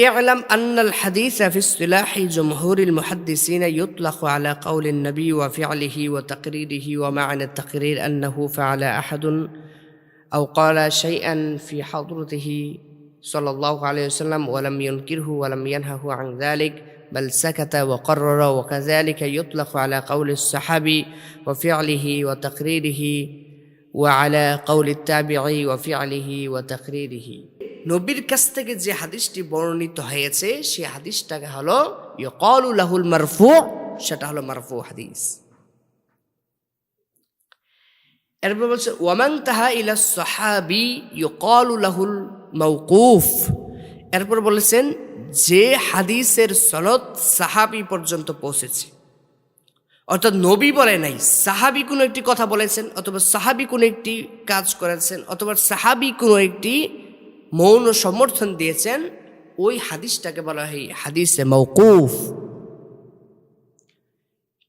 اعلم أن الحديث في اصطلاح جمهور المحدثين يطلق على قول النبي وفعله وتقريره، ومعنى التقرير أنه فعل أحد أو قال شيئا في حضرته صلى الله عليه وسلم ولم ينكره ولم ينهه عن ذلك بل سكت وقرر، وكذلك يطلق على قول الصحابي وفعله وتقريره وعلى قول التابعي وفعله وتقريره। নবীর কাছ থেকে যে হাদিসটি বর্ণিত হয়েছে সেই হাদিসটাকে হলো ইউকালু লাহুল মারফু, সেটা হলো মারফু হাদিস। এরপর বলছে ওয়ামান তাহা ইলা সাহাবী ইউকালু লাহুল মাওকুফ। এরপর বলেছেন যে হাদিসের সনদ সাহাবী পর্যন্ত পৌঁছেছে, অর্থাৎ নবী বলে নাই, সাহাবী কোনো একটি কথা বলেছেন অথবা সাহাবী কোনো একটি কাজ করেছেন অথবা সাহাবী কোনো একটি মৌন সমর্থন দিয়েছেন, ওই হাদিসটাকে বলা হয় হাদিসে মাওকুফ।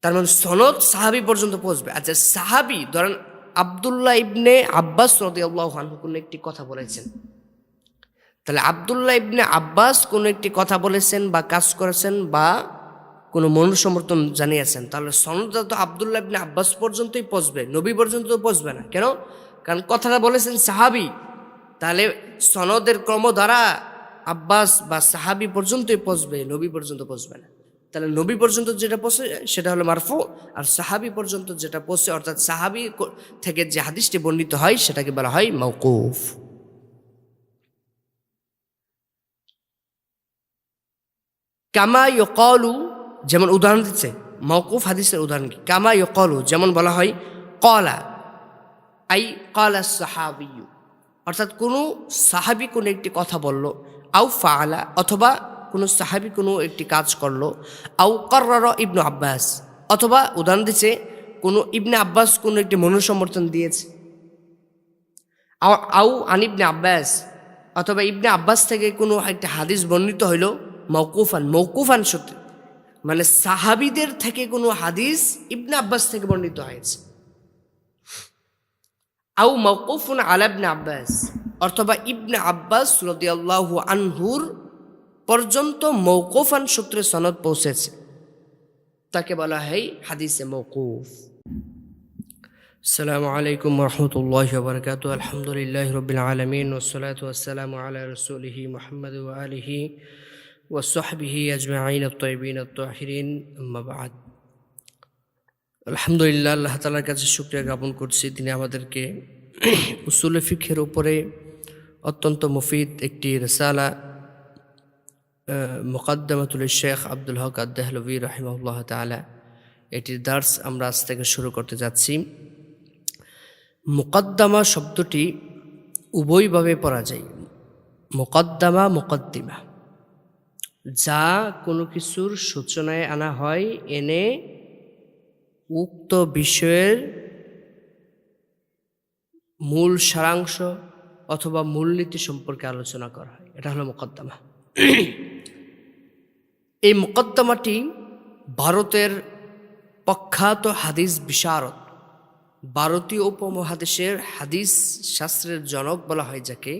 তার মানে সনদ সাহাবী পর্যন্ত পৌঁছবে। আচ্ছা, সাহাবী ধরেন আব্দুল্লাহ ইবনে আব্বাস রাদিয়াল্লাহু আনহু কোনো একটি কথা বলেছেন, তাহলে আব্দুল্লাহ ইবনে আব্বাস কোনো একটি কথা বলেছেন বা কাজ করেছেন বা কোনো মৌন সমর্থন জানিয়েছেন, তাহলে সনদটা তো আব্দুল্লাহ ইবনে আব্বাস পর্যন্তই পৌঁছবে, নবী পর্যন্ত পৌঁছবে না। কেন? কারণ কথাটা বলেছেন সাহাবী, তাহলে সনদের ক্রম দ্বারা আব্বাস বা সাহাবী পর্যন্তই পৌঁছবে, নবী পর্যন্ত পৌঁছবে না। তাহলে নবী পর্যন্ত যেটা পৌঁছে সেটা হলো মারফু, আর সাহাবী পর্যন্ত যেটা পৌঁছে অর্থাৎ সাহাবী থেকে যে হাদিসটি বর্ণিত হয় সেটাকে বলা হয় মাওকুফ। কামা ইউকালু, যেমন উদাহরণ দিচ্ছে মাওকুফ হাদিসের উদাহরণ কি? কামা ইউকালু, যেমন বলা হয় ক্বালা আই ক্বালা সাহাবী, অর্থাৎ কোনো সাহাবী কোনো একটি কথা বলল, আও ফাআলা, অথবা কোনো সাহাবী কোনো একটি কাজ করলো, আও কাররারা ইবনু আব্বাস, অথবা উদাহরণ দিচ্ছে কোনো ইবনে আব্বাস কোনো একটি মনোসমর্থন দিয়েছে, আও আন ইবনে আব্বাস, অথবা ইবনে আব্বাস থেকে কোনো একটা হাদিস বর্ণিত হইল মওকুফান, মওকুফান সূত্রে, মানে সাহাবীদের থেকে কোনো হাদিস ইবনে আব্বাস থেকে বর্ণিত হয়েছে, আও মাওকুফুন আলা ইবনে আব্বাস, অথবা ইবনে আব্বাস রাদিয়াল্লাহু আনহুর পর্যন্ত মওকুফান সূত্রে সনদ পৌঁছেছে, তাকে বলা হয় হাদিসে মওকুফ। আসসালামু আলাইকুম ওয়া রাহমাতুল্লাহি ওয়া বারাকাতুহু। আলহামদুলিল্লাহি রাব্বিল আলামিন ওয়াস সালাতু ওয়াস সালামু আলা রাসূলিহি মুহাম্মদ ওয়া আলিহি ওয়া সাহবিহি আজমাইন আত-তাইয়িবিন আত-তাহিরিন, আম্মা বা'দ। আলহামদুলিল্লাহ, আল্লাহ তাআলার কাছে শুকরিয়া জ্ঞাপন করছি, তিনি আমাদেরকে উসুল ফিকহের উপরে অত্যন্ত মুফিদ একটি রিসালা মুকদ্দমাতুল শেখ আব্দুল হক আদ-দেহলভী রাহিমাহুল্লাহ তাআলা, এটির দার্স আমরা আজ থেকে শুরু করতে যাচ্ছি। মুকদ্দমা শব্দটি উভয়ভাবে পড়া যায়, মুকদ্দমা মুকদ্দিমা, যা কোনো কিছুর সূচনায় আনা হয়, এনে উক্ত বিষয়ের মূল সারাংশ অথবা মূলনীতি সম্পর্কে আলোচনা করা হয়, এটা হলো মুকদ্দমা। এই মুকদ্দমাটি ভারতের প্রখ্যাত হাদিস বিশারদ, ভারতীয় উপমহাদেশের হাদিস শাস্ত্রের জনক বলা হয় যাকে,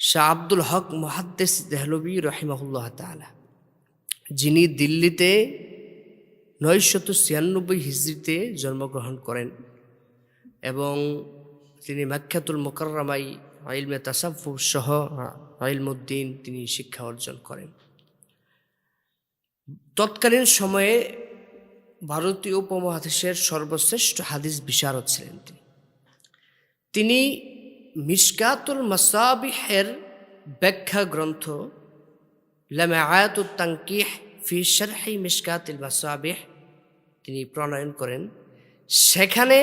শাহ আব্দুল হক মুহাদ্দিস দেহলভী রাহিমাহুল্লাহ তাআলা, যিনি দিল্লিতে 996 হিজরিতে জন্মগ্রহণ করেন এবং তিনি মাক্কাতুল মুকাররমায় ইলমে তাসাউফ সহ ইলমুদ্দিন তিনি শিক্ষা অর্জন করেন। তৎকালীন সময়ে ভারতীয় উপমহাদেশের সর্বশ্রেষ্ঠ হাদিস বিশারদ ছিলেন তিনি। মিশকাতুল মাসাবিহের ব্যাখ্যা গ্রন্থ লামাআতুত তানকিহ ফি শারহি মিশকাতুল মাসাবিহ তিনি প্রণয়ন করেন, সেখানে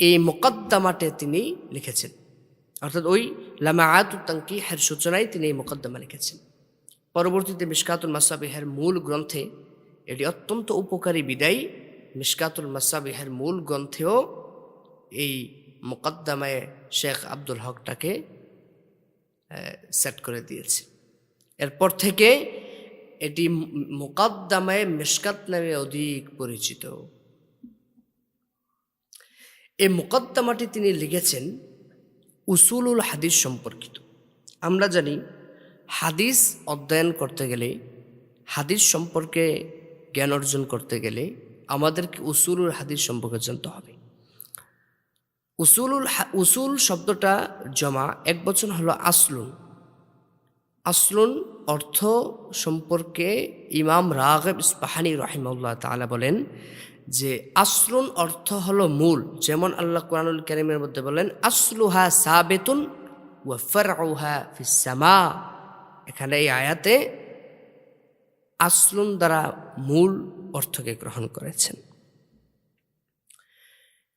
এই মুকদ্দমাতে তিনি লিখেছেন, অর্থাৎ ওই লামাআতুত তানকিহের সূচনায় তিনি এই মুকদ্দমা লিখেছেন। পরবর্তীতে মিশকাতুল মাসাবিহের মূল গ্রন্থে এটি অত্যন্ত উপকারী বিদায় মিশকাতুল মাসাবিহের মূল গ্রন্থেও এই মুকদ্দমায় শেখ আব্দুল হকটাকে সেট করে দিয়েছে। এরপর থেকে এটি মুকদ্দমায়ে মিশকাত নামে অধিক পরিচিত। এই মুকদ্দমাটি তিনি লিখেছেন উসুলুল হাদিস সম্পর্কিত। আমরা জানি হাদিস অধ্যয়ন করতে গেলে, হাদিস সম্পর্কে জ্ঞান অর্জন করতে গেলে আমাদেরকে উসুলুল হাদিস সম্পর্কে জানতে হবে। উসুল শব্দটা জমা এক বচন হলো আসলুন। আসলুন অর্থ সম্পর্কে ইমাম রাগিব ইসফাহানি রাহিমাহুল্লাহ তাআলা বলেন যে আসলুন অর্থ হলো মূল। যেমন আল্লাহ কুরআনুল কারীমের মধ্যে বলেন আসলুহা সাবিতুন ওয়া ফারউহা ফিস সামা। এখানে এই আয়াতে আসলুন দ্বারা মূল অর্থকে গ্রহণ করেছেন।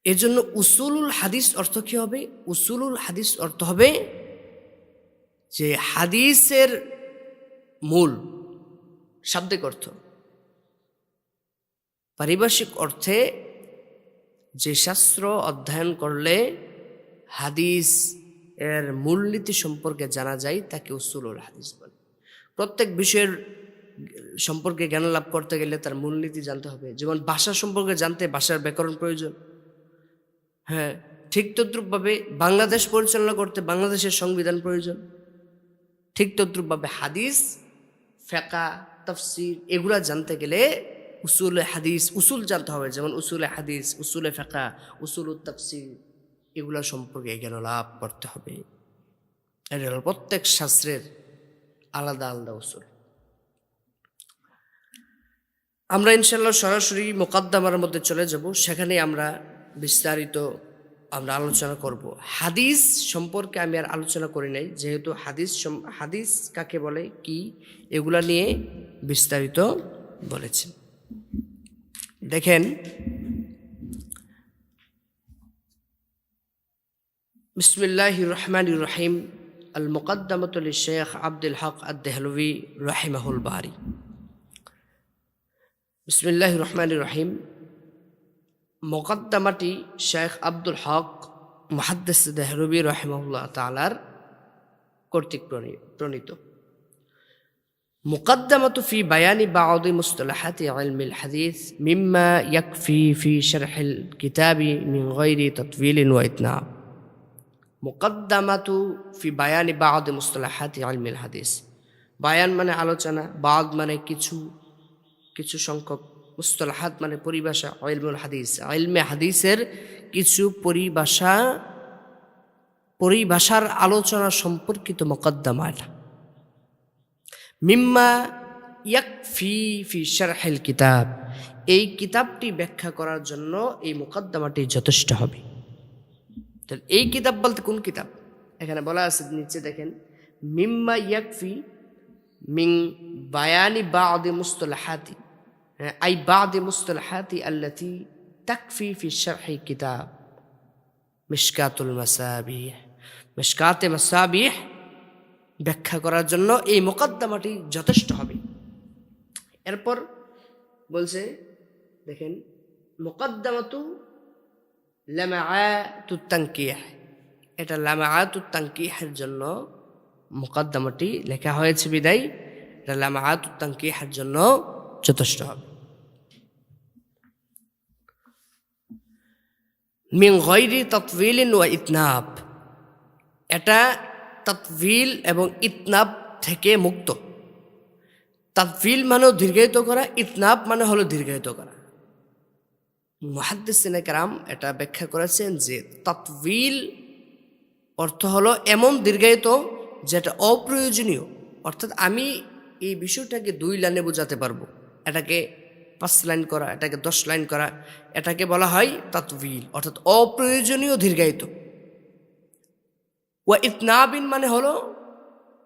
এজন্য উসুলুল হাদিস অর্থ কি হবে? উসুলুল হাদিস অর্থ হবে যে হাদিসের মূল। শাব্দিক অর্থ, পারিভাষিক অর্থে যে শাস্ত্র অধ্যয়ন করলে হাদিস এর মূলনীতি সম্পর্কে জানা যায় তাকে উসুলুল হাদিস বলে। প্রত্যেক বিষয়ের সম্পর্কে জ্ঞান লাভ করতে গেলে তার মূলনীতি জানতে হবে। যেমন ভাষা সম্পর্কে জানতে ভাষার ব্যাকরণ প্রয়োজন। হ্যাঁ, ঠিক তদ্রূপভাবে বাংলাদেশ পরিচালনা করতে বাংলাদেশের সংবিধান প্রয়োজন। ঠিক তদ্রূপভাবে হাদিস, ফিকহ, তাফসীর এগুলা জানতে গেলে উসুলে হাদিস, উসুল জানতে হবে। যেমন উসুলে হাদিস, উসুলে ফিকহ, উসুলুত তাফসীর এগুলা সম্পর্কে জ্ঞান লাভ করতে হবে। এটা হলো প্রত্যেক শাস্ত্রের আলাদা আলাদা উসুল। আমরা ইনশাআল্লাহ সরাসরি মুকাদ্দামার মধ্যে চলে যাব, সেখানে আমরা বিস্তারিত আলোচনা করব। হাদিস সম্পর্কে আমি আর আলোচনা করি নাই, যেহেতু হাদিস কাকে বলে, কি, এগুলা নিয়ে বিস্তারিত বলেছেন। দেখেন, বিসমিল্লাহির রহমানির রহিম। আল মুকদ্দামাতু লিশ-শাইখ আব্দুল হক আদ-দেহলভী রাহিমাহুল বারি। বিসমিল্লাহির রহমানির রহিম। মুকদ্দামাটি শেখ আব্দুল হক মুহাদ্দিস দেহলভী রাহিমাহুল্লাহ তাআলার কর্তৃক প্রণীত। মুকদ্দামাতু ফি বায়ানি বা'দি মুসতালাহাতি ইলমিল হাদিস মিম্মা ইয়াকফি ফি শারহিল কিতাবি মিন গায়রি তাতওয়িলিন ওয়া ইতনাব। মুকদ্দামাতু ফি বায়ানি বা'দি মুসতালাহাতি ইলমিল হাদিস। বায়ান মানে আলোচনা, বা'দ মানে কিছু সংখ্যক, মুসতালাহাত মানে পরিভাষা, ইলমুল হাদিস ইলমে হাদিসের কিছু পরিভাষার আলোচনা সম্পর্কিত মুকদ্দমা। এটা মিম্মা ইয়াকফি ফি শারহিল কিতাব, এই কিতাবটি ব্যাখ্যা করার জন্য এই মুকদ্দমাটি যথেষ্ট হবে। তাহলে এই কিতাব বলতে কোন কিতাব? এখানে বলা আছে নিচে দেখেন, মিম্মা ইয়াকফি মিন বায়ানি বা'দি মুসতালাহাতি আই বা'দি মুসতালাহাতি আল্লাতী তাকফি ফি শারহি কিতাব মিশকাতুল মাসাবিহ। মিশকাতে মাসাবিহ ব্যাখ্যা করার জন্য এই মুকদ্দমাটি যথেষ্ট হবে। এরপর বলছে, দেখেন, মুকদ্দমাতু লামাআতুত তানকিহ। এটা লামাআতুত তানকিহের জন্য মুকদ্দমাটি লেখা হয়েছে বিদায় এটা লামাআতুত তানকিহের জন্য যথেষ্ট হবে। মিন গায়রি তাতওয়িলিন ওয়া ইতনাব, এটা তাতওয়িল এবং ইতনাব থেকে মুক্ত। তাতওয়িল মানে দীর্ঘায়িত করা, ইতনাব মানে হলো দীর্ঘায়িত করা। মুহাদ্দিসিনে কেরাম এটা ব্যাখ্যা করেছেন যে তাতওয়িল অর্থ হলো এমন দীর্ঘায়িত যেটা অপ্রয়োজনীয়। অর্থাৎ আমি এই বিষয়টাকে 2 লাইনে বোঝাতে পারবো, এটাকে 5 লাইন করা, এটাকে 10 লাইন করা, এটাকে বলা হয় তাতওয়িল, অর্থাৎ অপ্রয়োজনীয় দীর্ঘায়িত। ওয়া ইতনাবিন মানে হলো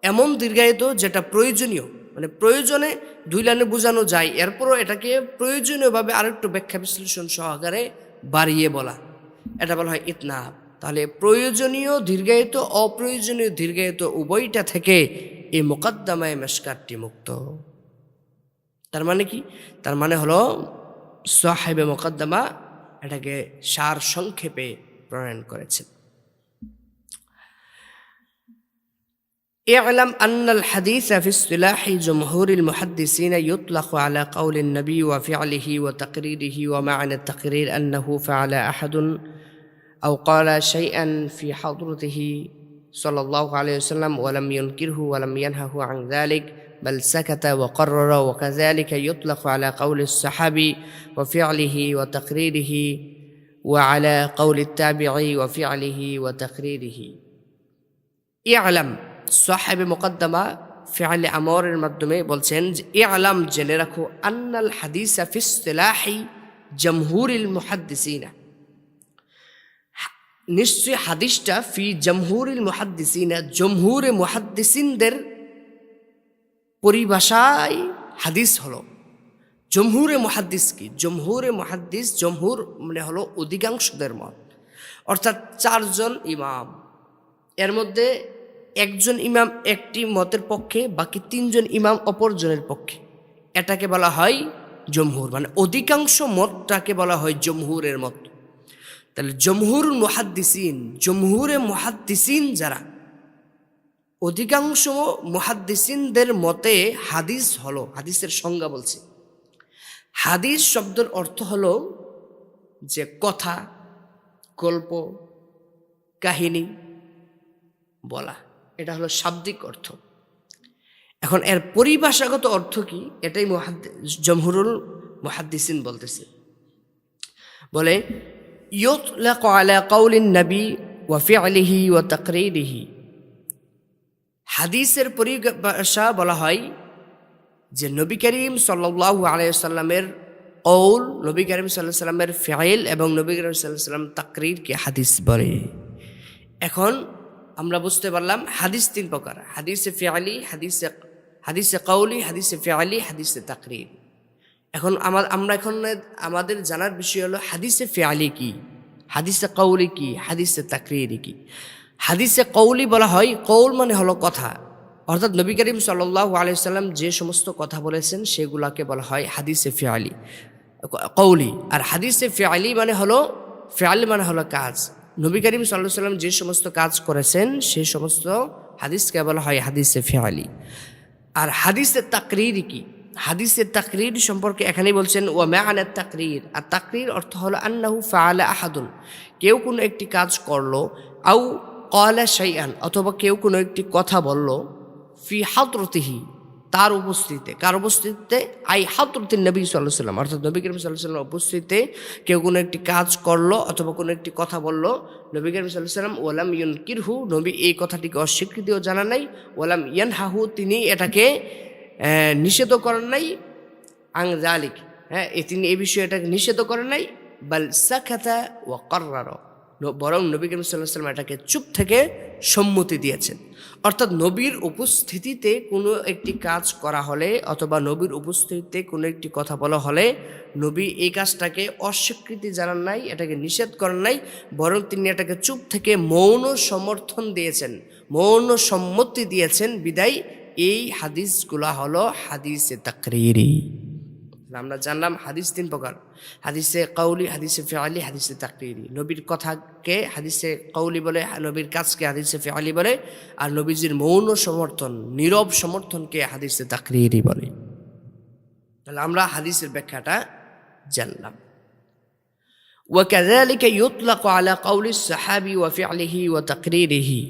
এমন দীর্ঘায়িত যেটা প্রয়োজনীয়, মানে প্রয়োজনে 2 লাইনে বোঝানো যায়, এরপরও এটাকে প্রয়োজনীয়ভাবে আরেকটু ব্যাখ্যা বিশ্লেষণ সহকারে বাড়িয়ে বলা, এটা বলা হয় ইতনাব। তাহলে প্রয়োজনীয় দীর্ঘায়িত, অপ্রয়োজনীয় দীর্ঘায়িত উভয়টা থেকে এই মুকদ্দমায়ে মিশকাতটি মুক্ত। তার মানে কি? তার মানে হলো সাহেবে মুকদ্দমা এটাকে সার সংক্ষেপে প্রণয়ন করেছেন। اعلم أن الحديث في اصطلاح جمهور المحدثين يطلق على قول النبي وفعله وتقريره، ومعنى التقرير أنه فعل أحد أو قال شيئا في حضرته সাল্লাল্লাহু আলাইহি ওয়াসাল্লাম ওয়ালাম ইউনকিরহু ওয়ালাম ইয়ানহাহু আন যালিক বাল সাকাতা ওয়া কাররারা ওয়া কাযালিকা ইউতলাকু আলা কাউলি সাহাবী ওয়া ফি'লিহি ওয়া তাকরীরিহি ওয়া আলা কাউলি তাবিঈ ওয়া ফি'লিহি ওয়া তাকরীরিহি। ইআলাম, সাহাবী মুকদ্দমা ফি'ল আমরের মাধ্যমে বলছেন যে ইআলাম, জেনে রাখো, আন্নাল হাদিসা ফি ইসতিলাহি জমহুরিল মুহাদ্দিসিনা, নিশ্চয় হাদিসটা ফি জমহুরিল মুহাদ্দিসিনা, জমহুরে মুহাদ্দিসিনদের পরিভাষায় হাদিস হলো। জমহুরে মুহাদ্দিস কি? জমহুরে মুহাদ্দিস, জমহুর মানে হলো অধিকাংশদের মত, অর্থাৎ 4 জন ইমাম, এর মধ্যে একজন ইমাম একটি মতের পক্ষে, বাকি 3 জন ইমাম অপরজনের পক্ষে, এটাকে বলা হয় জমহুর, মানে অধিকাংশ মতটাকে বলা হয় জমহুরের মত। তাহলে জমহুর মুহাদ্দিসিন, জমহুরে মুহাদ্দিসিন যারা, অধিকাংশ মুহাদ্দিসিনদের মতে হাদিস হলো, হাদিসের সংজ্ঞা বলছে। হাদিস শব্দের অর্থ হলো যে কথা, গল্প, কাহিনী বলা, এটা হলো শাব্দিক অর্থ। এখন এর পরিভাষাগত অর্থ কি, এটাই জমহুরুল মুহাদ্দিসিন বলতেছে। বলে ইউতলাকু আলা কাউলিন নবী ওয়া ফি'লিহি ওয়া তাকরীরিহি, হাদিসের পরিভাষা বলা হয় যে নবী করিম সাল্লাল্লাহু আলাইহি ওয়াসাল্লামের কওল, নবী করিম সাল্লাল্লাহু আলাইহি ওয়াসাল্লামের ফি'ল এবং নবী করিম সাল্লাল্লাহু আলাইহি ওয়াসাল্লাম তাকরীরকে হাদিস বলে। এখন আমরা বুঝতে পারলাম হাদিস 3 প্রকার: হাদিসে ফি'লি, হাদিসে কওলি, হাদিসে ফি'লি, হাদিসে তাকরীর। এখন আমরা এখন আমাদের জানার বিষয় হলো হাদিসে ফি'লি কি, হাদিসে কওলি কি, হাদিসে তাকরীর কি। হাদিসে কওলি বলা হয়, কওল মানে হলো কথা, অর্থাৎ নবী করিম সাল্লাল্লাহু আলাইহি ওয়াসাল্লাম যে সমস্ত কথা বলেছেন সেগুলোকে বলা হয় হাদিসে ফি'লি কওলি। আর হাদিসে ফি'লি মানে হলো, ফি'ল মানে হলো কাজ, নবী করিম সাল্লাল্লাহু আলাইহি ওয়াসাল্লাম যে সমস্ত কাজ করেছেন সেই সমস্ত হাদিসকে বলা হয় হাদিসে ফি'লি। আর হাদিসে তাকরীর কি, হাদিসে তাকরীর সম্পর্কে এখানেই বলছেন ওয়া মা'না তাকরীর। আর তাকরীর অর্থ হলো আন্নাহু ফাআলা আহাদুন, কেউ কোনো একটি কাজ করলো, আও ক্বালা শাইআন, অথবা কেউ কোনো একটি কথা বলল, ফি হাদরতিহি, তার উপস্থিতিতে, কার উপস্থিতিতে, আই হাদরতিন নবী সাল্লাল্লাহু আলাইহি ওয়াসাল্লাম, অর্থাৎ নবী করিম সাল্লাল্লাহু আলাইহি ওয়াসাল্লাম উপস্থিতিতে কেউ কোনো একটি কাজ করলো অথবা কোনো একটি কথা বলল, নবী করিম সাল্লাল্লাহু আলাইহি ওয়াসাল্লাম ওয়ালাম ইউনকিরহু, নবী এই কথাটিকে অস্বীকৃতিও জানান নাই, ওয়ালাম ইয়ানহাহু, তিনি এটাকে নিষেধ করেন নাই, আন যালিক, তিনি এই বিষয়ে এটাকে নিষেধ করেন নাই, বাল সাকাতা ওয়া কাররারা, বরং নবী করিম সাল্লাল্লাহু আলাইহি ওয়াসাল্লাম এটাকে চুপ থেকে সম্মতি দিয়েছেন। অর্থাৎ নবীর উপস্থিতিতে কোনো একটি কাজ করা হলে অথবা নবীর উপস্থিতিতে কোনো একটি কথা বলা হলে নবী এই কাজটাকে অস্বীকৃতি জানান নাই, এটাকে নিষেধ করেন নাই, বরং তিনি এটাকে চুপ থেকে মৌন সমর্থন দিয়েছেন, মৌন সম্মতি দিয়েছেন। বিদায় এই হাদিসগুলা হলো হাদিসে তাকরীরি। আমরা জানলাম হাদিস 3 প্রকার: হাদিসে কওলি, হাদিসে ফি'লি, হাদিসে তাকরীরি। নবীর কথাকে হাদিসে কওলি বলে, নবীর কাজকে হাদিসে ফি'লি বলে, আর নবীজির মৌন সমর্থন, নীরব সমর্থনকে হাদিসে তাকরীরি বলে। তাহলে আমরা হাদিসের ব্যাখ্যাটা জানলাম। ওয়া কাযালিকা ইউতলাকু আলা কাউলি সাহাবী ওয়া ফি'লিহি ওয়া তাকরীরিহি।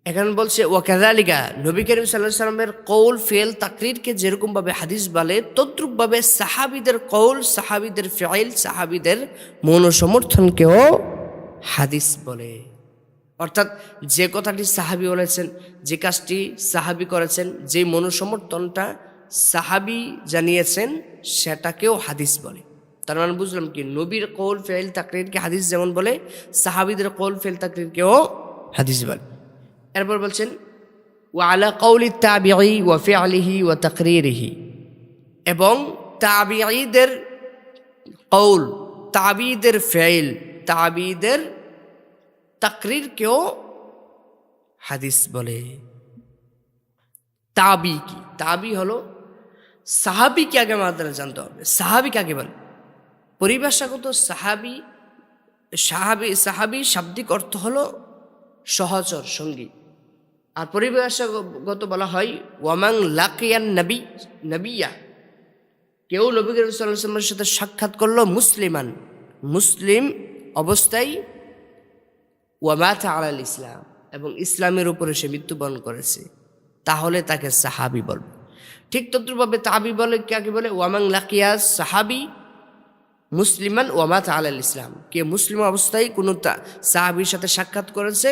এখন বলছে ওয়া কাযালিকা, নবী করিম সাল্লাল্লাহু আলাইহি ওয়াসাল্লামের কওল, ফি'ল, তাকরীরকে যেরকম ভাবে হাদিস বলে, তদ্রূপ ভাবে সাহাবীদের কওল, সাহাবীদের ফি'ল, সাহাবীদের মৌন সমর্থনকেও হাদিস বলে। অর্থাৎ যে কথাটি সাহাবী বলেছেন, যে কাজটি সাহাবী করেছেন, যে মৌন সমর্থনটা সাহাবী জানিয়েছেন, সেটাকেও হাদিস বলে। তার মানে বুঝলাম কি, নবীর কওল, ফি'ল, তাকরীরকে হাদিস যেমন বলে, সাহাবীদের কওল, ফি'ল, তাকরীরকেও হাদিস বলে। এরপর বলছেন ওয়া আলা কাউলি তাবিঈ ওয়া ফি'লিহি ওয়া তাকরীরিহি, এবং তাবিঈদের কওল, তাবিঈদের ফি'ল, তাবিঈদের তাকরীরকেও হাদিস বলে। তাবি কি? তাবি হলো সাহাবীকে আগে আমাদের জানতে হবে, সাহাবী কাকে বলে। পরিভাষাগত সাহাবী, সাহাবী শাব্দিক অর্থ হলো সহচর, সঙ্গী। আর পরিভাষাগত বলা হয় ওয়ামান লাকিয়ান নবিয়া, কেউ নবী করিম সাল্লাল্লাহু আলাইহি ওয়াসাল্লামের সাথে সাক্ষাৎ করলো, মুসলিমান, মুসলিম অবস্থায়, ওয়া মাতা আলাল ইসলাম, এবং ইসলামের উপরে সে মৃত্যুবরণ করেছে, তাহলে তাকে সাহাবি বলবে। ঠিক তদ্রুপভাবে তাবি বলে কাকে বলে? ওয়ামাং লাকিয়া সাহাবি মুসলিমান ওয়ামাত আলাল ইসলাম, কে মুসলিম অবস্থায় কোনো সাহাবির সাথে সাক্ষাৎ করেছে,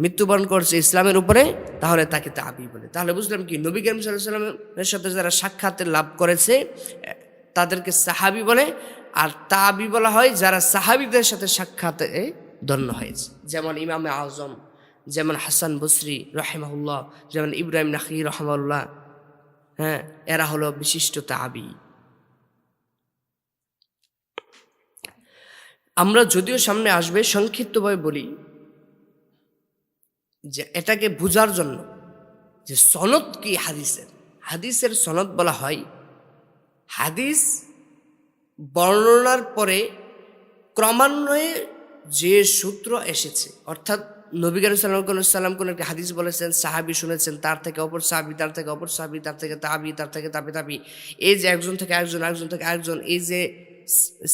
মৃত্যুবরণ করেছে ইসলামের উপরে, তাহলে তাকে তাবি বলে। তাহলে বুঝলাম কি, নবী করিম সাল্লাল্লাহু আলাইহি ওয়াসাল্লামের সাথে যারা সাক্ষাতের লাভ করেছে তাদেরকে সাহাবি বলে, আর তাবি বলা হয় যারা সাহাবিদের সাথে সাক্ষাতে ধন্য হয়েছে। যেমন ইমামে আজম, যেমন হাসান বসরি রাহিমাহুল্লাহ, যেমন ইব্রাহিম নাখি রহমাল্লাহ, হ্যাঁ, এরা হলো বিশিষ্ট তাবি। আমরা যদিও সামনে আসবে, সংক্ষিপ্তভাবে বলি যে এটাকে বোঝার জন্য যে সনদ কি হাদিসের। হাদিসের সনদ বলা হয় হাদিস বর্ণনার পরে ক্রমান্বয়ে যে সূত্র এসেছে, অর্থাৎ নবী করিম সাল্লাল্লাহু আলাইহি ওয়াসাল্লাম কোন একটা হাদিস বলেছেন, সাহাবী শুনেছেন, তার থেকে অপর সাহাবী, তার থেকে অপর সাহাবী, তার থেকে তাবি, তার থেকে তাবি তাবি, এই যে একজন থেকে একজন, একজন থেকে একজন, এই যে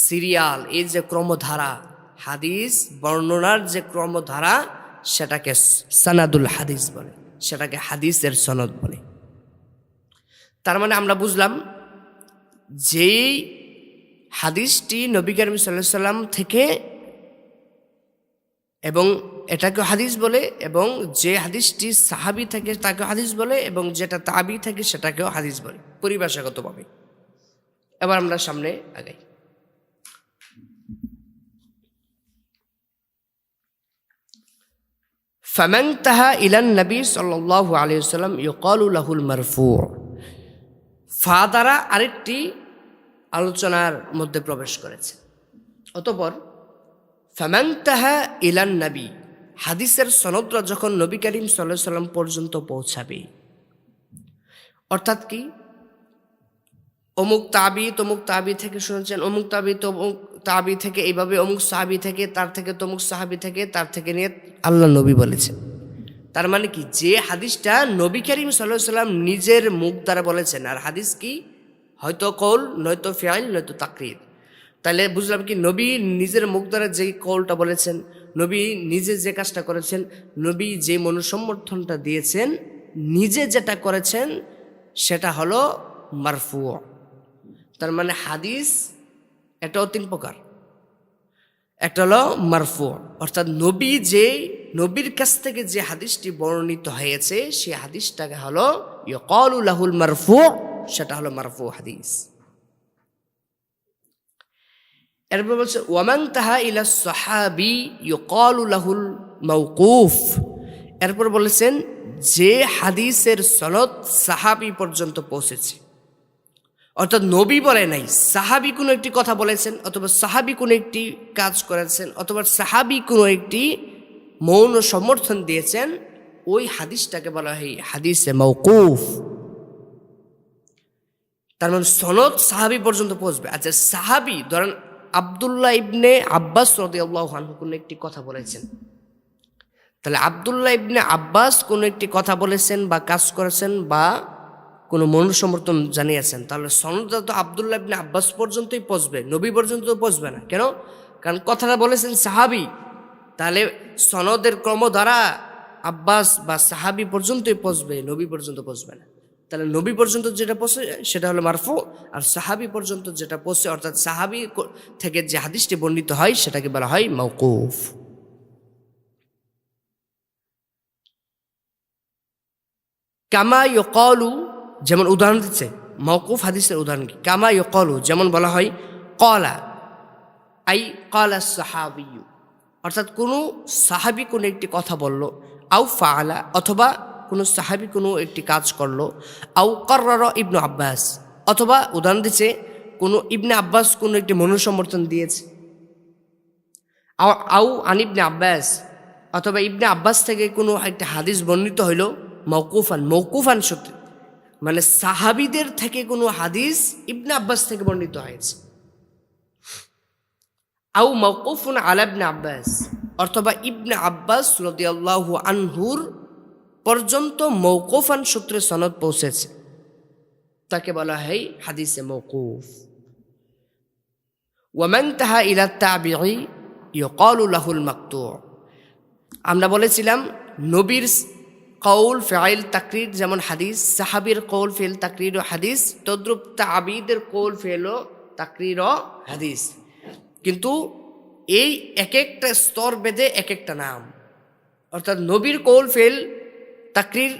সিরিয়াল, এই যে ক্রমধারা, হাদিস বর্ণনার যে ক্রমধারা, সেটাকে সানাদুল হাদিস বলে, সেটাকে হাদিসের সনদ বলে। তার মানে আমরা বুঝলাম যেই হাদিসটি নবী করিম সাল্লাল্লাহু আলাইহি ওয়াসাল্লাম থেকে, এবং এটাকে হাদিস বলে, এবং যে হাদিসটি সাহাবী থেকে তাকে হাদিস বলে, এবং যেটা তাবি থেকে সেটাকেও হাদিস বলে পরিভাষাগতভাবে। এবার আমরা সামনে আগাই। ফামান তাহা ইলান নবী সাল্লাল্লাহু আলাইহি ওয়াসাল্লাম ইউকালু লাহুল মারফু। ফা দ্বারা আরেকটি আলোচনার মধ্যে প্রবেশ করেছে। অতঃপর ফামান তাহা ইলান নবী, হাদিসের সনদরা যখন নবী করিম সাল্লাল্লাহু আলাইহি ওয়াসাল্লাম পর্যন্ত পৌঁছাবে, অর্থাৎ কি, অমুক তাবি তমুক তাবি থেকে শুনেছেন, অমুক তাবি তমুক তাবি থেকে, এইভাবে অমুক সাহাবি থেকে, তার থেকে তমুক সাহাবি থেকে, তার থেকে নিয়ে আল্লাহ নবী বলেছেন। তার মানে কি, যে হাদিসটা নবী করিম সাল্লাল্লাহু আলাইহি ওয়াসাল্লাম নিজের মুখ দ্বারা বলেছেন, আর হাদিস কি, হয়তো কৌল, নয়তো ফিআল, নয়তো তাকরির। তাহলে বুঝলাম কি, নবী নিজের মুখ দ্বারা যে কৌলটা বলেছেন, নবী নিজে যে কাজটা করেছেন, নবী যে মনোসমর্থনটা দিয়েছেন, নিজে যেটা করেছেন, সেটা হলো মারফু। তার মানে হাদিস এটাও তিন প্রকার। একটা হলো মারফু, অর্থাৎ নবীর কাছ থেকে যে হাদিসটি বর্ণিত হয়েছে, সেই হাদিসটাকে হলো ইউকালু লাহুল মারফু, সেটা হলো মারফু হাদিস। এরপর বলছে ওয়ামান তাহা ইলা সাহাবি ইউকালু লাহুল মাওকুফ। এরপর বলেছেন যে হাদিসের সনদ সাহাবী পর্যন্ত পৌঁছেছে, অর্থাৎ নবী বলে নাই, সাহাবী কোনো একটি কথা বলেছেন, অথবা সাহাবী কোনো একটি কাজ করেছেন, অথবা সাহাবী কোনো একটি মৌন সমর্থন দিয়েছেন, ওই হাদিসটাকে বলা হয় হাদিসে মাওকুফ। তার মানে সনদ সাহাবী পর্যন্ত পৌঁছবে। আচ্ছা, সাহাবী ধরেন আব্দুল্লাহ ইবনে আব্বাস রাদিয়াল্লাহু আনহু কোনো একটি কথা বলেছেন, তাহলে আব্দুল্লাহ ইবনে আব্বাস কোনো একটি কথা বলেছেন বা কাজ করেছেন বা কোনো মনোসমর্থন জানিয়েছেন, তাহলে সনদটা তো আব্দুল্লাহ ইবনে আব্বাস পর্যন্তই পৌঁছবে, নবী পর্যন্ত তো পৌঁছবে না। কেন? কারণ কথাটা বলেছেন সাহাবী, তাহলে সনদের ক্রমধারা আব্বাস বা সাহাবী পর্যন্তই পৌঁছবে, নবী পর্যন্ত পৌঁছবে না। তাহলে নবী পর্যন্ত যেটা পৌঁছে সেটা হলো মারফু, আর সাহাবী পর্যন্ত যেটা পৌঁছে, অর্থাৎ সাহাবী থেকে যে হাদিসটি বর্ণিত হয়, সেটাকে বলা হয় মাওকুফ। কামা ইউকালু, যেমন উদাহরণ দিচ্ছে মাওকুফ হাদিসের উদাহরণ কি, কামা ইউকালু, যেমন বলা হয় ক্বালা, আই ক্বালা সাহাবিয়্যু, অর্থাৎ কোনো সাহাবী কোনো একটি কথা বলল, আও ফাআলা, অথবা কোনো সাহাবী কোনো একটি কাজ করলো, আও কাররারা ইবনু আব্বাস, অথবা উদাহরণ দিচ্ছে কোনো ইবনে আব্বাস কোনো একটি মনোসমর্থন দিয়েছে, আও আন ইবনে আব্বাস, অথবা ইবনে আব্বাস থেকে কোনো একটা হাদিস বর্ণিত হইল মৌকুফান সূত্রে, মানে সাহাবীদের থেকে কোনো হাদিস ইবনে আব্বাস থেকে বর্ণিত হয়েছে, আও মাওকুফুন আলা ইবনে আব্বাস, অথবা ইবনে আব্বাস রাদিয়াল্লাহু আনহুর পর্যন্ত মৌকুফান সূত্রে সনদ পৌঁছেছে, তাকে বলা হয় হাদিসে মৌকুফ। ওয়ামান তাহা ইলা তাবিঈ ইউকালু লাহুল মাকতু। আমরা বলেছিলাম নবীর কৌল ফেল তাকরির যেমন হাদিস, সাহাবীর কৌল ফেল তাকরির ও হাদিস, তদ্রুপ তাবিদের কৌল ফেল ও তাকরির ও হাদিস। কিন্তু এই এক একটা স্তর বেঁধে এক একটা নাম, অর্থাৎ নবীর কৌল ফেল তাকরির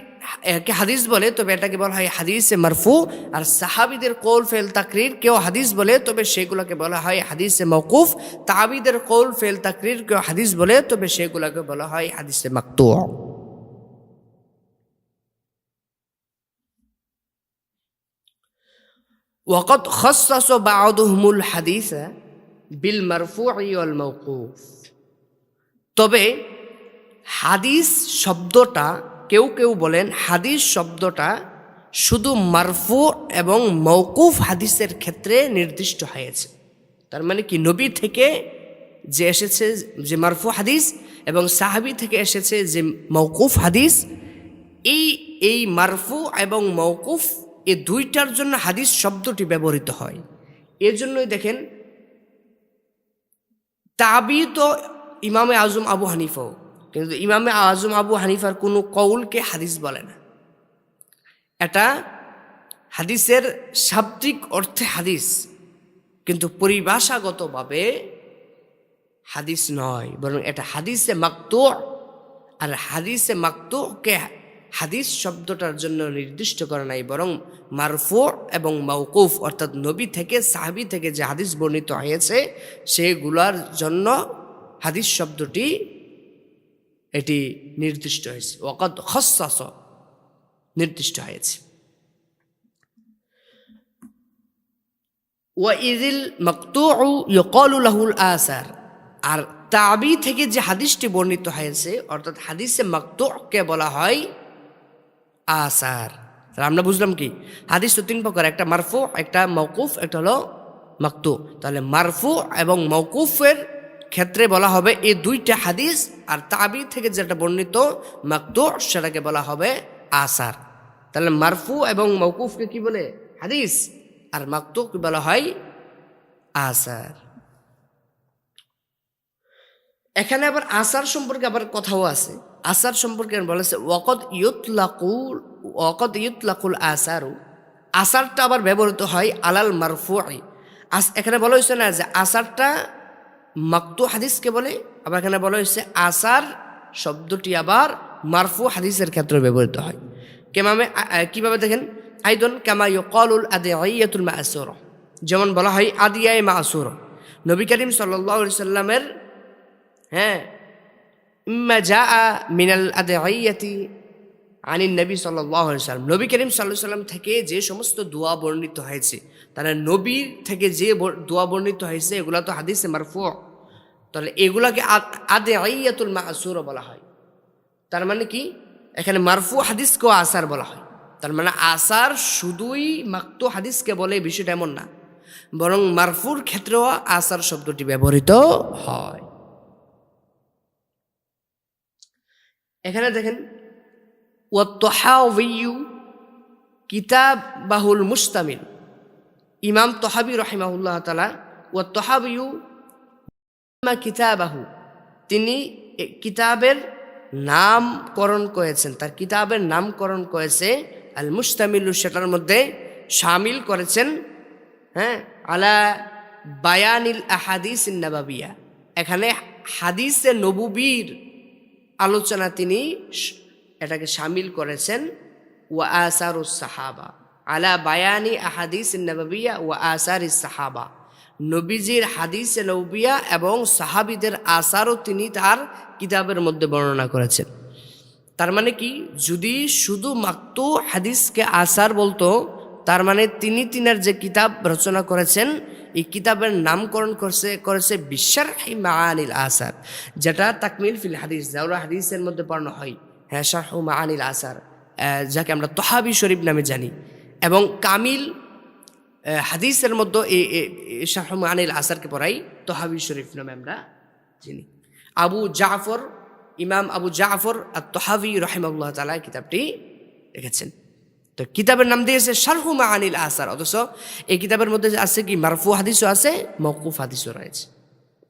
কে হাদিস বলে, তবে এটাকে বলা হয় হাদিসে মারফু। আর সাহাবীদের কৌল ফেল তাকরির কেউ হাদিস বলে, তবে সেগুলোকে বলা হয় হাদিসে মওকুফ। তাবিদের কৌল ফেল তাকরির কেউ হাদিস বলে, তবে সেগুলোকে বলা হয় হাদিসে মাকতু। ওয়াকাদ খাসসাস বা'দুহুমুল হাদিস বিল মারফু'i ওয়াল মাওকুফ। তবে হাদিস শব্দটা কেউ কেউ বলেন হাদিস শব্দটা শুধু মারফু এবং মওকুফ হাদিসের ক্ষেত্রে নির্দিষ্ট হয়েছে। তার মানে কি, নবী থেকে যে এসেছে যে মারফু হাদিস এবং সাহাবী থেকে এসেছে যে মওকুফ হাদিস, এই মারফু এবং মওকুফ এই দুইটার জন্য হাদিস শব্দটি ব্যবহৃত হয়। এর জন্যই দেখেন তাবি তো ইমামে আজম আবু হানিফাও, কিন্তু ইমামে আজম আবু হানিফার কোনো কৌলকে হাদিস বলে না। এটা হাদিসের শাব্দিক অর্থে হাদিস, কিন্তু পরিভাষাগতভাবে হাদিস নয়, বরং এটা হাদিসে মাকতু। আর হাদিসে মাকতুকে হাদিস শব্দটার জন্য নির্দিষ্ট করা নাই, বরং মারফু এবং মাওকুফ অর্থাৎ নবী থেকে সাহাবী থেকে যে হাদিস বর্ণিত হয়েছে সেগুলোর জন্য হাদিস শব্দটি এটি নির্দিষ্ট হয়েছে। ওয়াকাদ খাসসাস নির্দিষ্ট হয়েছে। ওয়াইযিল মাকতুউ ইউকালু লাহুল আসার। আর তাবি থেকে যে হাদিসটি বর্ণিত হয়েছে অর্থাৎ হাদিসে মাকতুকে বলা হয় আসার। তাহলে আমরা বুঝলাম কি, হাদিস তো তিন প্রকার, একটা মারফু, একটা মওকুফ, একটা হলো মাকতু। তাহলে মারফু এবং মওকুফের ক্ষেত্রে বলা হবে এই দুইটা হাদিস, আর তাবি থেকে যেটা বর্ণিত মাকতু সেটাকে বলা হবে আসার। তাহলে মারফু এবং মওকুফকে কি বলে? হাদিস। আর মাকতুকে বলা হয় আসার। এখানে আবার আসার সম্পর্কে আবার কথাও আছে। আসার সম্পর্কে বলেছে ওয়াকাদ ইউতলাকুল আসারু। আসারটা আবার ব্যবহৃত হয় আলাল মারফুই। এখানে বলা হয়েছে না যে আসারটা মাকতু হাদিসকে বলে, আবার এখানে বলা হয়েছে আসার শব্দটি আবার মারফু হাদিসের ক্ষেত্রে ব্যবহৃত হয়। কিভাবে দেখেন, আইদন কামা ইউকালুল আদিয়াতুল মা'সুরা, যেমন বলা হয় আদিয়ায়ে মা'সুরা। নবী করিম সাল্লাল্লাহু আলাইহি সাল্লামের ইম্মা জাআ মিনাল আদিয়াতি আনিন নবী সাল্লাল্লাহু আলাইহি সাল্লাম, নবী করিম সাল্লাল্লাহু আলাইহি সাল্লাম থেকে যে সমস্ত দোয়া বর্ণিত হয়েছে, তারা নবীর থেকে যে দোয়া বর্ণিত হয়েছে এগুলা তো হাদিসে মারফু। তাহলে এগুলাকে আদিয়াতুল মা'সুরা বলা হয়। তার মানে কি, এখানে মারফু হাদিসকেও আসার বলা হয়। তার মানে আসার শুধুই মাকতু হাদিসকে বলে বিষয়টা এমন না, বরং মারফুর ক্ষেত্রেও আসার শব্দটি ব্যবহৃত হয়। এখানে দেখেন ওয়াত-তাহাউয়ি কিতাবাহুল মুস্তামিল, ইমাম তহাবি রাহিমাহুল্লাহ তাআলা ওয়াত-তাহাউয়ি কিতাবাহু, তিনি কিতাবের নামকরণ করেছেন, তার কিতাবের নামকরণ করেছে আল মুস্তামিলু, সেটার মধ্যে শামিল করেছেন আলা বায়ানিল আহাদিস নাবাবিয়া, এখানে হাদিসে নবুবীর আলোচনা তিনি এটাকে শামিল করেছেন। ওয়া আসারুস সাহাবা, আলা বায়ানি আহাদিস নাবাবিয়া ওয়া আসারিস সাহাবা, নবীজির হাদিসে নববিয়া এবং সাহাবীদের আসারও তিনি তার কিতাবের মধ্যে বর্ণনা করেছেন। তার মানে কি, যদি শুধু মাকতু হাদিসকে আসার বলতো, তার মানে তিনি তিনার যে কিতাব রচনা করেছেন এই কিতাবের নামকরণ করেছে বিশারহি মাআনিল আসার, যেটা তাকমিল ফিল হাদিস, যাওরা হাদিসের মধ্যে পড়ানো হয়, শারহু মাআনিল আসার, যাকে আমরা তহাবি শরীফ নামে জানি, এবং কামিল হাদিসের মধ্যে এই শারহু মাআনিল আসারকে পড়াই তহাবি শরীফ নামে আমরা চিনি। ইমাম আবু জাফর আত-তাহাবি রাহিমাহুল্লাহ তাআলা কিতাবটি লিখেছেন। তো কিতাবের নাম দিয়েছে শারহু মাআনিল আসার, অথচ এই কিতাবের মধ্যে আছে কি মারফু হাদিসও আছে, মওকুফ হাদিসও রয়েছে।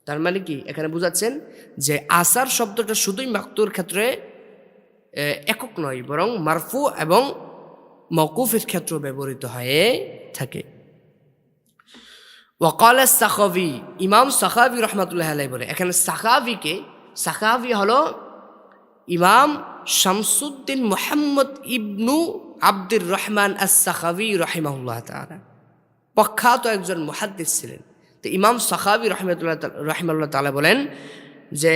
তার মানে কি, এখানে বুঝাচ্ছেন যে আসার শব্দটা শুধুই মাকতুর ক্ষেত্রে একক নয়, বরং মারফু এবং মওকুফের ক্ষেত্রে ব্যবহৃত হয়ে থাকে। ওয়াকাল সাখাভি, ইমাম সাখাভি রহমতুল্লাহ আলাইহি বলে, এখানে সাখাভি হলো ইমাম শামসুদ্দিন মুহাম্মদ ইবনু আব্দুর রহমান আস-সাখাভি রাহিমাহুল্লাহ তাআলা, প্রখ্যাত একজন মুহাদ্দিস ছিলেন। তো ইমাম সাখাভি রাহিমাহুল্লাহ তাআলা বলেন যে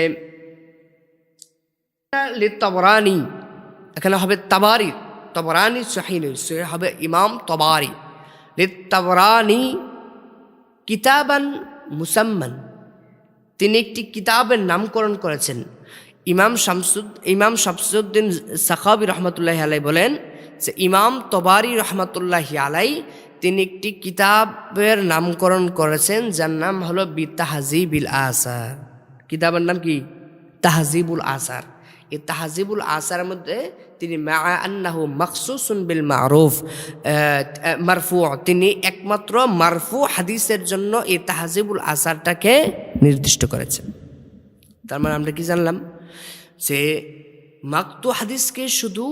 লিত-তাবরানি, এখানে হবে তাবরানি সহিহ নয়, সহিহ হবে ইমাম তাবারি। লিত-তাবরানি কিতাবান মুসাম্মান, তিনি একটি কিতাবের নামকরণ করেছেন। ইমাম শামসুদ্দিন সাখাভি রহমতুল্লাহি আলাইহি বলেন যে ইমাম তবারি রহমতুল্লাহি আলাইহি তিনি একটি কিতাবের নামকরণ করেছেন যার নাম হলো বিতাহজিবিল আসার। কিতাবের নাম কি? তাহজিবুল আসার। এই তাহজিবুল আসারের মধ্যে তিনি মা আন্নাহু মাখসুসুন বিল মারুফ মারফু, তিনি একমাত্র মারফু হাদিসের জন্য এই তাহজিবুল আসারটাকে নির্দিষ্ট করেছেন। তার মানে আমরা কি জানলাম যে মাকতু হাদিসকে শুধু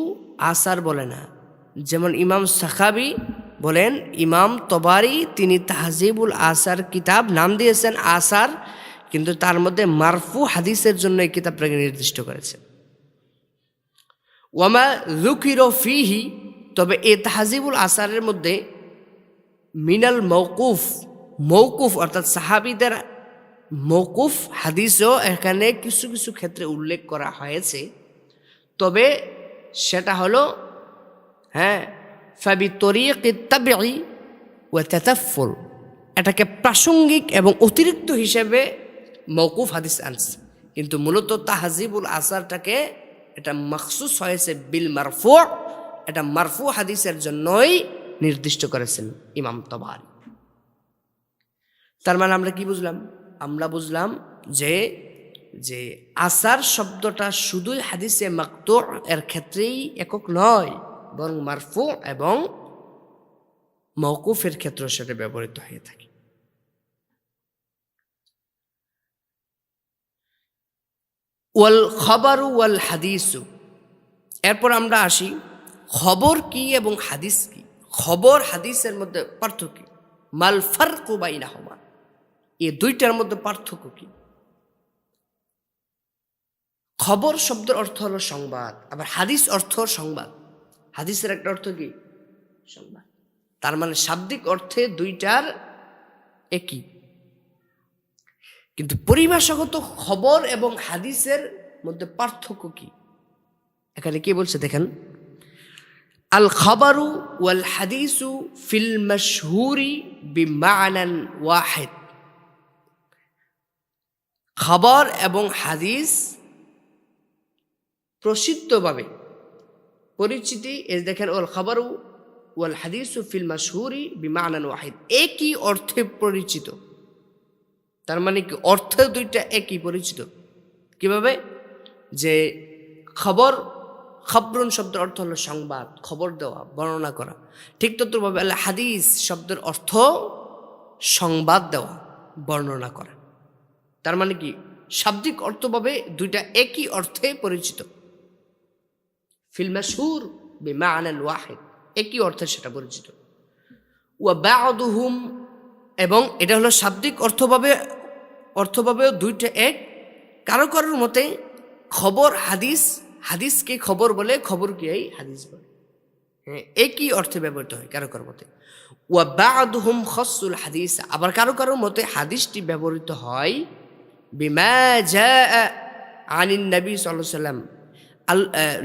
আসার বলে না, যেমন ইমাম সাখাভি বলেন, ইমাম তবারি তিনি তাহজিবুল আসার কিতাব নাম দিয়েছেন আসার, কিন্তু তার মধ্যে মারফু হাদিসের জন্য এই কিতাবটাকে নির্দিষ্ট করেছেন। ওয়ামা যুকিরা ফিহি, তবে এই তাহজিবুল আসারের মধ্যে মিনাল মৌকুফ অর্থাৎ সাহাবীদের মৌকুফ হাদিসও এখানে কিছু কিছু ক্ষেত্রে উল্লেখ করা হয়েছে, তবে সেটা হলো ফাবি তরিকিত তাবঈ ওয়া তাতাফফুল, এটাকে প্রাসঙ্গিক এবং অতিরিক্ত হিসেবে মৌকুফ হাদিস আনছে, কিন্তু মূলত তাহজিবুল আসারটাকে এটা মখসুস হয়েছে বিল মারফু, এটা মারফু হাদিসের জন্যই নির্দিষ্ট করেছেন ইমাম তবারি। তার মানে আমরা কি বুঝলাম? আমরা বুঝলাম যে আসার শব্দটা শুধুই হাদিসে মাকতু এর ক্ষেত্রেই একক নয়, বরং মারফু এবং মওকুফের ক্ষেত্রে সেটা ব্যবহৃত হয়ে থাকে। ওয়াল খবরু ওয়াল হাদিসু, এরপর আমরা আসি খবর কি এবং হাদিস কি। খবর হাদিসের মধ্যে পার্থক্য কি? মাল ফারকু বাইনাহুমা, এই দুইটার মধ্যে পার্থক্য কি? খবর শব্দের অর্থ হলো সংবাদ, আবার হাদিস অর্থ সংবাদ। হাদিসের একটা অর্থ কি? সংবাদ। তার মানে শাব্দিক অর্থে দুইটার একই, কিন্তু পরিভাষাগত খবর এবং হাদিসের মধ্যে পার্থক্য কি? এখানে কি বলছে দেখেন, আল খবরু ওয়াল হাদিসু ফিল মাশহুরি বিমানান ওয়াহিদ। খবর এবং হাদিস প্রসিদ্ধভাবে পরিচিতি, দেখেন ওয়াল খবরু ওয়াল হাদিসু ফিল মাশহুরি বিমানান ওয়াহিদ, একই অর্থে পরিচিত। তার মানে কি? অর্থ দুইটা একই পরিচিত। কিভাবে? যে খবরুন শব্দের অর্থ হলো সংবাদ, খবর দেওয়া, বর্ণনা করা। ঠিক তদ্রুপভাবে আল হাদিস শব্দের অর্থ সংবাদ দেওয়া, বর্ণনা করা। তার মানে কি? শাব্দিক অর্থভাবে দুইটা একই অর্থে পরিচিত। ফিল মাশহুর বিমানান ওয়াহিদ, একই অর্থে সেটা পরিচিত। ওয়া বা'দুহুম, এবং এটা হলো শাব্দিক অর্থভাবেও দুইটা এক। কারো কারোর মতে খবর হাদিসকে খবর বলে, খবরকে হাদিস বলে। একই অর্থে ব্যবহৃত হয় কারো কারোর মতে। ওয়া বা'দুহুম খাসসুল হাদিস, আবার কারো কারোর মতে হাদিসটি ব্যবহৃত হয় বিমা জাআ আনিন নবী সাল্লাল্লাহু আলাইহি ওয়াসাল্লাম,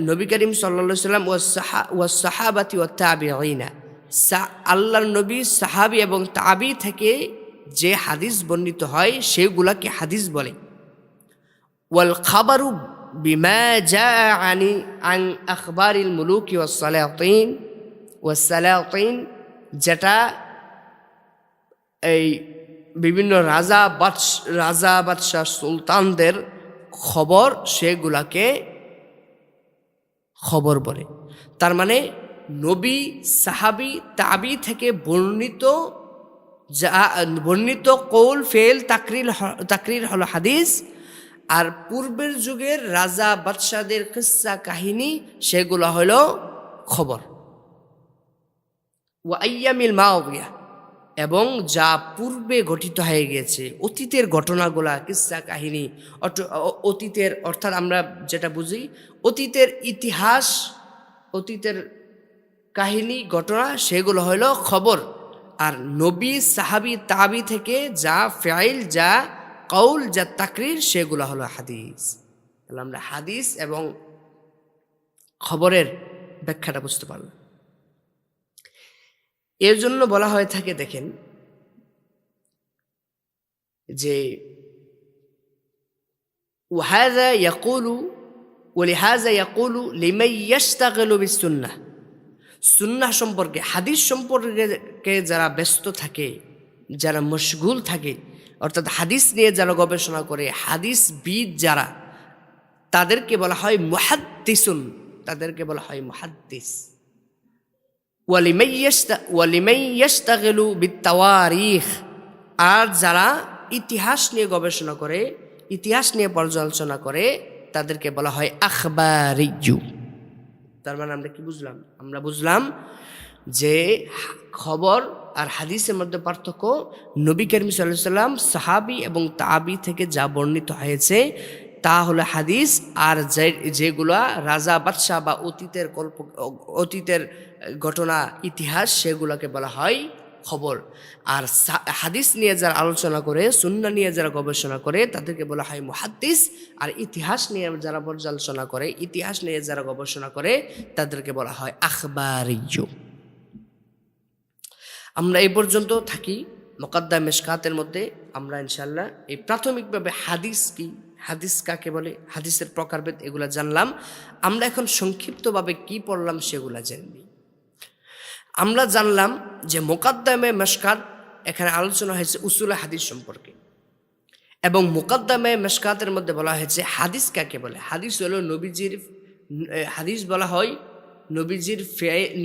নবী করিম সাল্লাল্লাহু আলাইহি ওয়াসাল্লাম ওয়াস সাহাবাতি ওয়াত তাবিঈনা, আল্লাহর নবী, সাহাবী এবং তাবি থেকে যে হাদিস বর্ণিত হয় সেগুলাকে হাদিস বলে। ওয়াল খাবারু বিমা জাআ আন আখবারিল মুলুকি ওয়াস সালাতিন, যেটা এই বিভিন্ন রাজা বাদশাহ সুলতানদের খবর, সেগুলাকে খবর বলে। তার মানে নবী, সাহাবী, তাবি থেকে বর্ণিত কৌল, ফেল, তাকরির হলো হাদিস, আর পূর্বের যুগের রাজা বাদশাদের কিস্সা কাহিনী সেগুলো হলো খবর। ওয়া আইয়ামিল মাওদিয়া, এবং যা পূর্বে গঠিত হয়ে গেছে, অতীতের ঘটনাগুলা, কিস্সা কাহিনী, অতীতের অর্থাৎ আমরা যেটা বুঝি অতীতের ইতিহাস, অতীতের কাহিনী ঘটনা, সেগুলো হলো খবর। আর নবী সাহাবি তাবি থেকে যা ফাইল, যা কৌল, যা তাকরির, সেগুলো হলো হাদিস। তাহলে আমরা হাদিস এবং খবরের ব্যাখ্যাটা বুঝতে পারলাম। এর জন্য বলা হয়ে থাকে, দেখেন যে ওয়াহাযা ইয়াকুলু ওয়ালিহাযা ইয়াকুলু লিমান ইয়াশতাগিলু বিসুন্নাহ, সুন্নাহ সম্পর্কে, হাদিস সম্পর্কে যারা ব্যস্ত থাকে, যারা মশগুল থাকে, অর্থাৎ হাদিস নিয়ে যারা গবেষণা করে, হাদিস বিদ যারা, তাদেরকে বলা হয় মুহাদ্দিসুন, তাদেরকে বলা হয় মুহাদ্দিস। ওয়ালিমান ইয়াশতাগিলু বিত্তাওয়ারিখ, আর যারা ইতিহাস নিয়ে গবেষণা করে, ইতিহাস নিয়ে পর্যালোচনা করে, তাদেরকে বলা হয় আখবারিয়্যু। তার মানে আমরা কি বুঝলাম? আমরা বুঝলাম যে খবর আর হাদিসের মধ্যে পার্থক্য, নবী করিম সাল্লাল্লাহু আলাইহি ওয়াসাল্লাম, সাহাবী এবং তাবি থেকে যা বর্ণিত হয়েছে তা হলো হাদিস। আর যেগুলা রাজা বাদশাহ বা অতীতের ঘটনা, ইতিহাস, সেগুলোকে বলা হয় খবর। আর হাদিস নিয়ে যারা আলোচনা করে, সুন্নাহ নিয়ে যারা গবেষণা করে, তাদেরকে বলা হয় মুহাদ্দিস। আর ইতিহাস নিয়ে যারা পর্যালোচনা করে, ইতিহাস নিয়ে যারা গবেষণা করে, তাদেরকে বলা হয় আখবারিয়্যু। আমরা এই পর্যন্ত থাকি মুকাদ্দাম মিশকাতের মধ্যে। আমরা ইনশাআল্লাহ এই প্রাথমিকভাবে হাদিস কি, হাদিস কাকে বলে, হাদিসের প্রকারভেদ, এগুলা জানলাম। আমরা এখন সংক্ষিপ্তভাবে কি পড়লাম সেগুলা জানবি। আমরা জানলাম যে মুকাদ্দামে মিশকাত, এখানে আলোচনা হয়েছে উসুলে হাদিস সম্পর্কে, এবং মুকাদ্দামে মিশকাতের মধ্যে বলা হয়েছে হাদিস কাকে বলে। হাদিস হলো নবীজির, হাদিস বলা হয়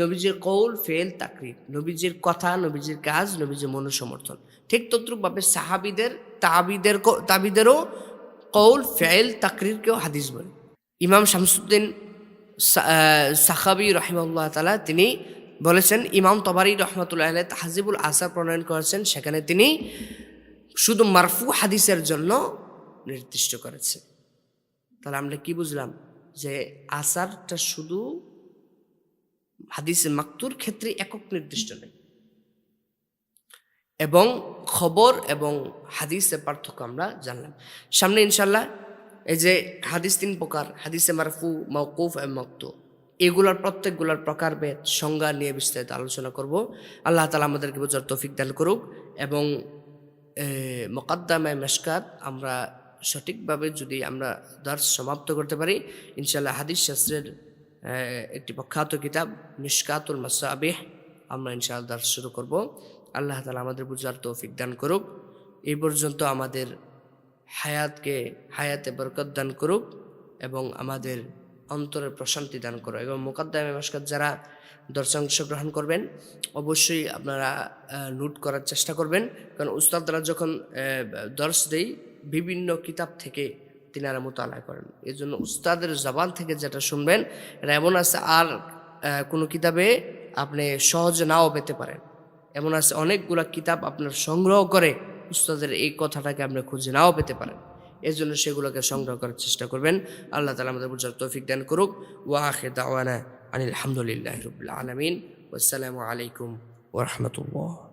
নবীজির কৌল, ফেল, তাকরির, নবীজির কথা, নবীজির কাজ, নবীজির মনোসমর্থন। ঠিক তদ্রুপভাবে সাহাবীদের, তাবিদেরও কৌল, ফেল, তাকরিরকেও হাদিস বলে। ইমাম শামসুদ্দিন সাখাবী রাহিমাহুল্লাহ তাআলা তিনি বলেছেন, ইমাম তবারী রহমাতুল্লাহ আলাইহি তাহজিবুল আসার প্রণয়ন করেছেন, সেখানে তিনি শুধু মারফু হাদিসের জন্য নির্দিষ্ট করেছেন। তাহলে আমরা কি বুঝলাম? যে আসারটা শুধু হাদিসে মাকতুর ক্ষেত্রে একক নির্দিষ্ট নেই, এবং খবর এবং হাদিসের পার্থক্য আমরা জানলাম। সামনে ইনশাল্লাহ এই যে হাদিস 3 প্রকার, হাদিসে মারফু, মাওকুফ এবং মাকতু, এগুলোর প্রত্যেকগুলোর প্রকারভেদ, সংজ্ঞা নিয়ে বিস্তারিত আলোচনা করব। আল্লাহ তাআলা আমাদেরকে বোঝার তৌফিক দান করুক, এবং মুকাদ্দামে মিশকাত আমরা সঠিকভাবে যদি আমরা দর্স সমাপ্ত করতে পারি, ইনশাআল্লাহ হাদিস শাস্ত্রের একটি প্রখ্যাত কিতাব মিশকাতুল মাসাবিহ আমরা ইনশাআল্লাহ দর্স শুরু করব। আল্লাহ তাআলা আমাদের বুঝার তৌফিক দান করুক। এই পর্যন্ত আমাদের হায়াতে বরকত দান করুক, এবং আমাদের অন্তরের প্রশান্তি দান করুক। এবং মুকাদ্দামে মিশকাত যারা দর্শে অংশগ্রহণ করবেন, অবশ্যই আপনারা নোট করার চেষ্টা করবেন, কারণ উস্তাদরা যখন দর্শ দেয় বিভিন্ন কিতাব থেকে তিনারা মোতালা করেন। এই জন্য উস্তাদের জবান থেকে যেটা শুনবেন, এটা এমন আছে আর কোনো কিতাবে আপনি সহজে নাও পেতে পারেন। এমন আছে অনেকগুলা কিতাব আপনার সংগ্রহ করে উস্তাদের এই কথাটাকে আপনি খুঁজে নাও পেতে পারেন। এই জন্য সেগুলোকে সংগ্রহ করার চেষ্টা করবেন। আল্লাহ তাআলা আমাদের বুঝার তৌফিক দান করুক। ওয়া আখিরু দাওয়ানা আনিল হামদুলিল্লাহি রাব্বিল আলামিন। ওয়াসসালামু আলাইকুম ওয়া রাহমাতুল্লাহ।